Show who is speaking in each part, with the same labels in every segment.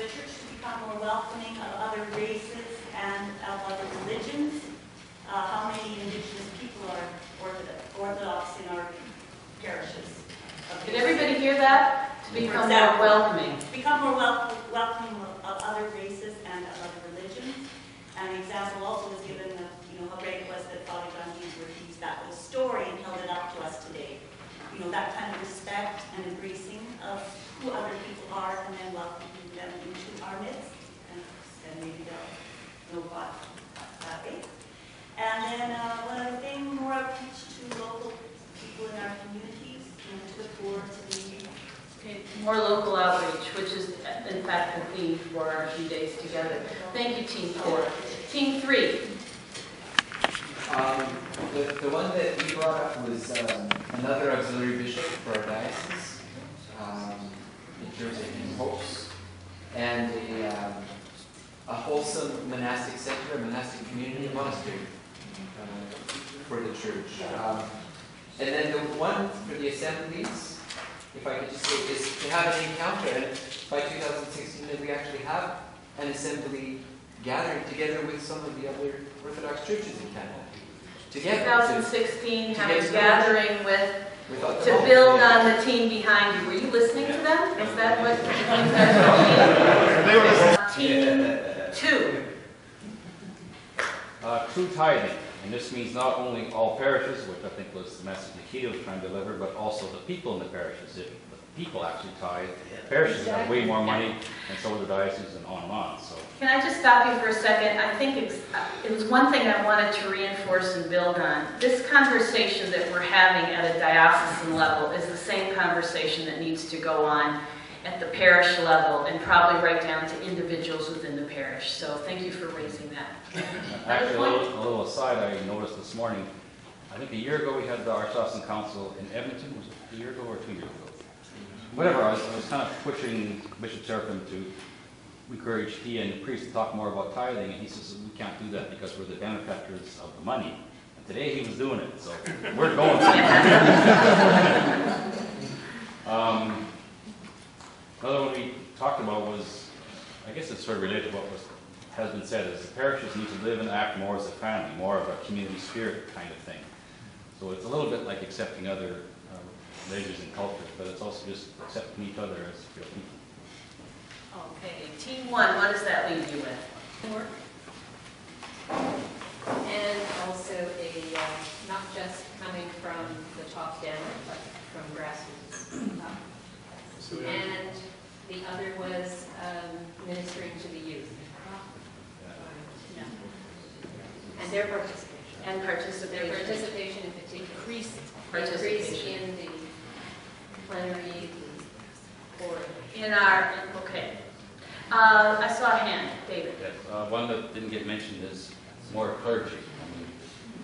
Speaker 1: church to become more welcoming of other races and of other religions. How many Indigenous people are Orthodox in our parishes?
Speaker 2: Did everybody hear that? To become more welcoming.
Speaker 1: Become more welcoming of other races and of other religions. And an example also was given of, how great it was that Father John used that little story and held it up to us today. That kind of respect and embracing of who other people are, and then welcoming them into our midst, and maybe they'll know God that way. And then one other thing, more outreach to local people in our communities, to the poor, to the needy.
Speaker 2: Okay, more local outreach, which is in fact the theme for our few days together. Thank you, Team 4. Team 3.
Speaker 3: The one that we brought up was another auxiliary bishop for our diocese, in terms of hopes, and a wholesome monastic center, a monastic community monastery for the church. And then the one for the assemblies, if I could just say, is to have an encounter. And by 2016, that we actually have an assembly gathering together with some of the other Orthodox churches in Canada.
Speaker 2: 2016, have a gathering to build on the team behind you. Were you listening to them? Is that what Team 2.
Speaker 4: True tithing. And this means not only all parishes, which I think was the message Nikita was trying to deliver, but also the people in the parishes. If the people actually tithe, parishes have way more money, and so do the dioceses, and on and on. So.
Speaker 2: Can I just stop you for a second? I think it was one thing I wanted to reinforce and build on. This conversation that we're having at a diocesan level is the same conversation that needs to go on at the parish level, and probably right down to individuals within the parish. So thank you for raising that.
Speaker 4: Actually, a little aside, I noticed this morning, I think a year ago we had the Archdiocese Council in Edmonton. Was it a year ago or 2 years ago? Whatever, I was kind of pushing Bishop Seraphin to encourage he and the priest to talk more about tithing, and he says we can't do that because we're the benefactors of the money. And today he was doing it, so we're going somewhere. Another one we talked about was, I guess it's sort of related to what has been said, is the parishes need to live and act more as a family, more of a community spirit kind of thing. So it's a little bit like accepting other religions and cultures, but it's also just accepting each other as real people.
Speaker 2: Okay, Team 1, what does that leave you with?
Speaker 5: Work. And also not just coming from the top down, but from grassroots up. And the other was ministering to the youth.
Speaker 2: Yeah.
Speaker 5: And their participation.
Speaker 2: And participation.
Speaker 5: Their participation in particular. Increase in the plenary, or
Speaker 2: okay. I saw a hand, David.
Speaker 4: Yes, one that didn't get mentioned is more clergy. I mean,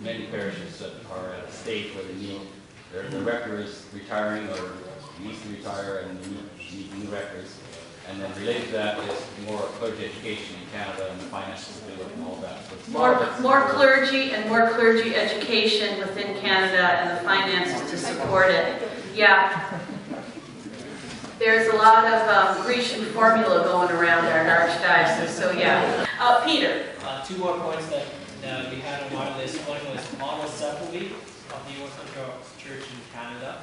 Speaker 4: many parishes that are at a stage where they need, their rector is retiring or needs to retire, and need new rectors. And then related to that is more clergy education in Canada and the finances to do it and all that. So
Speaker 2: more clergy and more clergy education within Canada and the finances to support it. Yeah. There's a lot of Grecian formula going around our Archdiocese, so yeah. Peter.
Speaker 6: 2 more points that we had on our list. One was Model Assembly of the Orthodox Church in Canada.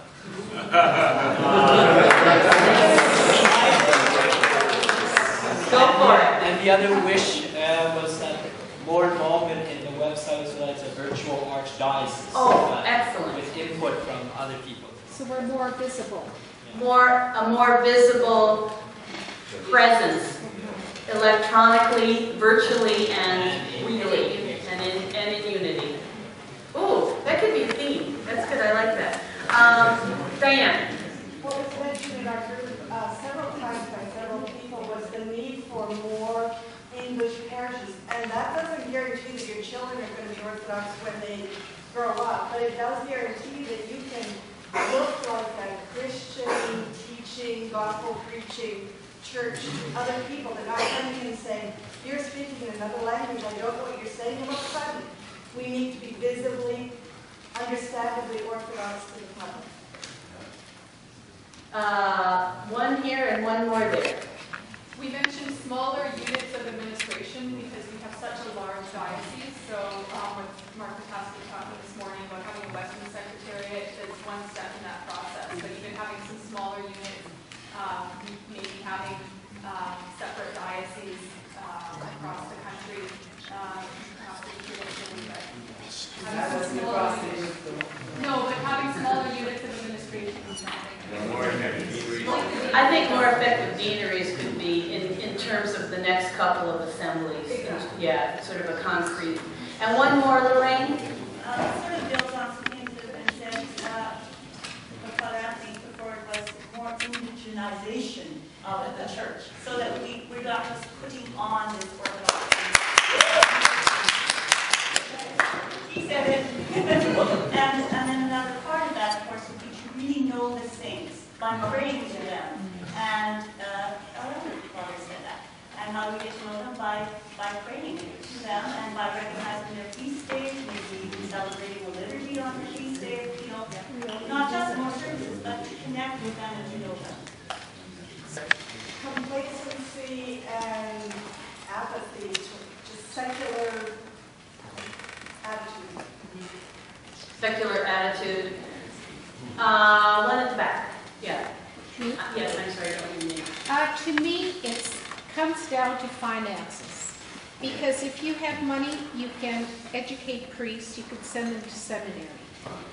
Speaker 2: Go for it.
Speaker 6: And the other wish was that more involvement in the website as well as a virtual Archdiocese.
Speaker 2: Oh, excellent.
Speaker 6: With input from other people.
Speaker 7: So we're more visible.
Speaker 2: A more visible presence, electronically, virtually, and really, and in unity. Ooh, that could be a theme. That's good. I like that. Diane.
Speaker 8: What was mentioned in our group several times by several people was the need for more English parishes, and that doesn't guarantee that your children are going to be Orthodox when they grow up, but it does guarantee that you can look like a Christian teaching, gospel preaching church to other people. They're not coming in and saying, you're speaking in another language, I don't know what you're saying, all of a sudden. We need to be visibly, understandably Orthodox to the public.
Speaker 2: One here and one more there.
Speaker 7: We mentioned smaller units of administration because we have such a large diocese. So what Mark Patasti talked about this morning about having a Western Secretariat is one step in that process. But even having some smaller units, maybe having separate dioceses across the country, perhaps we could having some smaller units. No, but having smaller units of administration is something.
Speaker 2: I think more effective deaneries could be in terms of the next couple of assemblies.
Speaker 7: Exactly.
Speaker 2: Yeah, sort of a concrete. And one more, Lorraine?
Speaker 1: Sort of builds on some things that have been said. What Father Anthony put forward was more indigenization of the church, so that we're not just putting on this Orthodox. He said it. and then another part of that, of course, would be to really know the saints by praying to them. And our other father said that. And how do we get to know them? By praying to them and by recognizing their feast days, maybe celebrating a liturgy on their feast days, not just more services, but to connect with them and to know them.
Speaker 8: Complacency and apathy, just secular attitude.
Speaker 2: Secular attitude. One at the back. Yeah. Yes, I'm sorry, I don't know your name.
Speaker 9: To me, it comes down to finances. Because if you have money, you can educate priests, you can send them to seminary.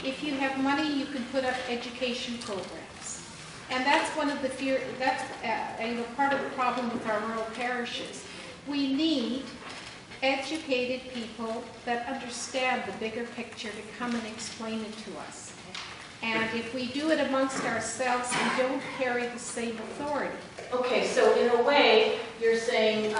Speaker 9: If you have money, you can put up education programs. And that's one of the part of the problem with our rural parishes. We need educated people that understand the bigger picture to come and explain it to us. And if we do it amongst ourselves, we don't carry the same authority.
Speaker 2: Okay, so in a way, you're saying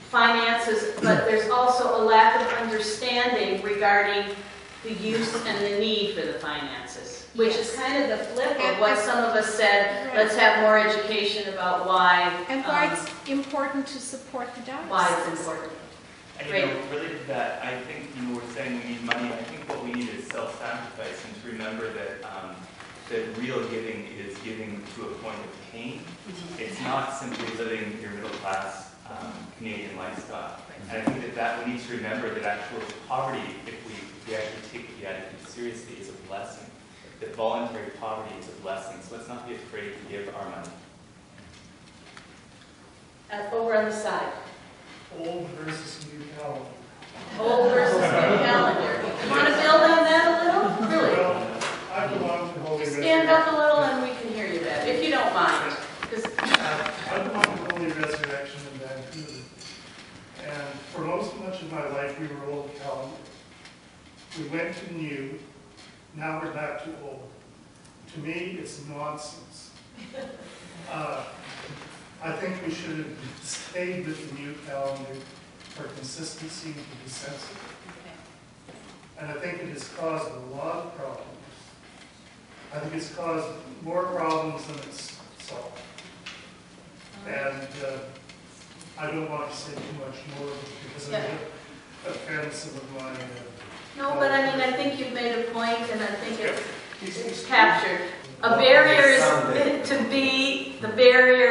Speaker 2: finances, but there's also a lack of understanding regarding the use and the need for the finances, which is kind of the flip of what some of us said, let's have more education about why.
Speaker 9: And why it's important to support the diocese.
Speaker 2: Why it's important.
Speaker 10: And related to that, I think we're saying we need money. I think what we need is self-sacrifice, and to remember that that real giving is giving to a point of pain. It's not simply living your middle-class Canadian lifestyle. And I think that we need to remember that actual poverty, if we actually take the attitude seriously, is a blessing. That voluntary poverty is a blessing. So let's not be afraid to give our money.
Speaker 2: Over on the side.
Speaker 11: Old versus new calendar.
Speaker 2: Old versus new calendar. You want to build on that a little? Really?
Speaker 11: Well, I belong to Holy
Speaker 2: Just
Speaker 11: Resurrection.
Speaker 2: stand up a little and we can hear you better, if you don't mind.
Speaker 11: I belong to Holy Resurrection in Vancouver. And for much of my life, we were old calendar. We went to new, now we're back to old. To me, it's nonsense. I think we should have stayed with the new calendar for consistency and to be sensitive. And I think it has caused a lot of problems. I think it's caused more problems than it's solved. And I don't want to say too much more because of the offense of my...
Speaker 2: No, but I mean, I think you've made a point, and I think it's captured. The barrier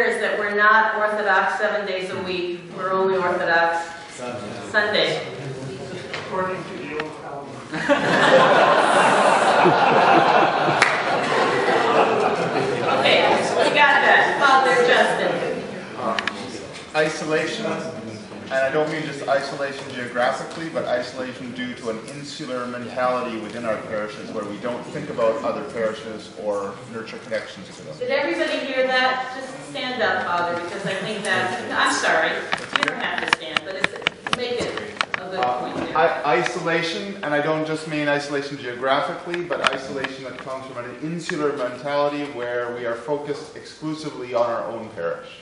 Speaker 2: is that we're not Orthodox 7 days a week. We're only Orthodox Sunday.
Speaker 11: According to the old calendar.
Speaker 2: Okay, we got that. Father Justin.
Speaker 12: Isolation, and I don't mean just isolation geographically, but isolation due to an insular mentality within our parishes where we don't think about other parishes or nurture connections to them.
Speaker 2: Did everybody hear that? Just stand up, Father, because I think that's... I'm sorry. You don't have to stand, but make it a good point there.
Speaker 12: Isolation, and I don't just mean isolation geographically, but isolation that comes from an insular mentality where we are focused exclusively on our own parish.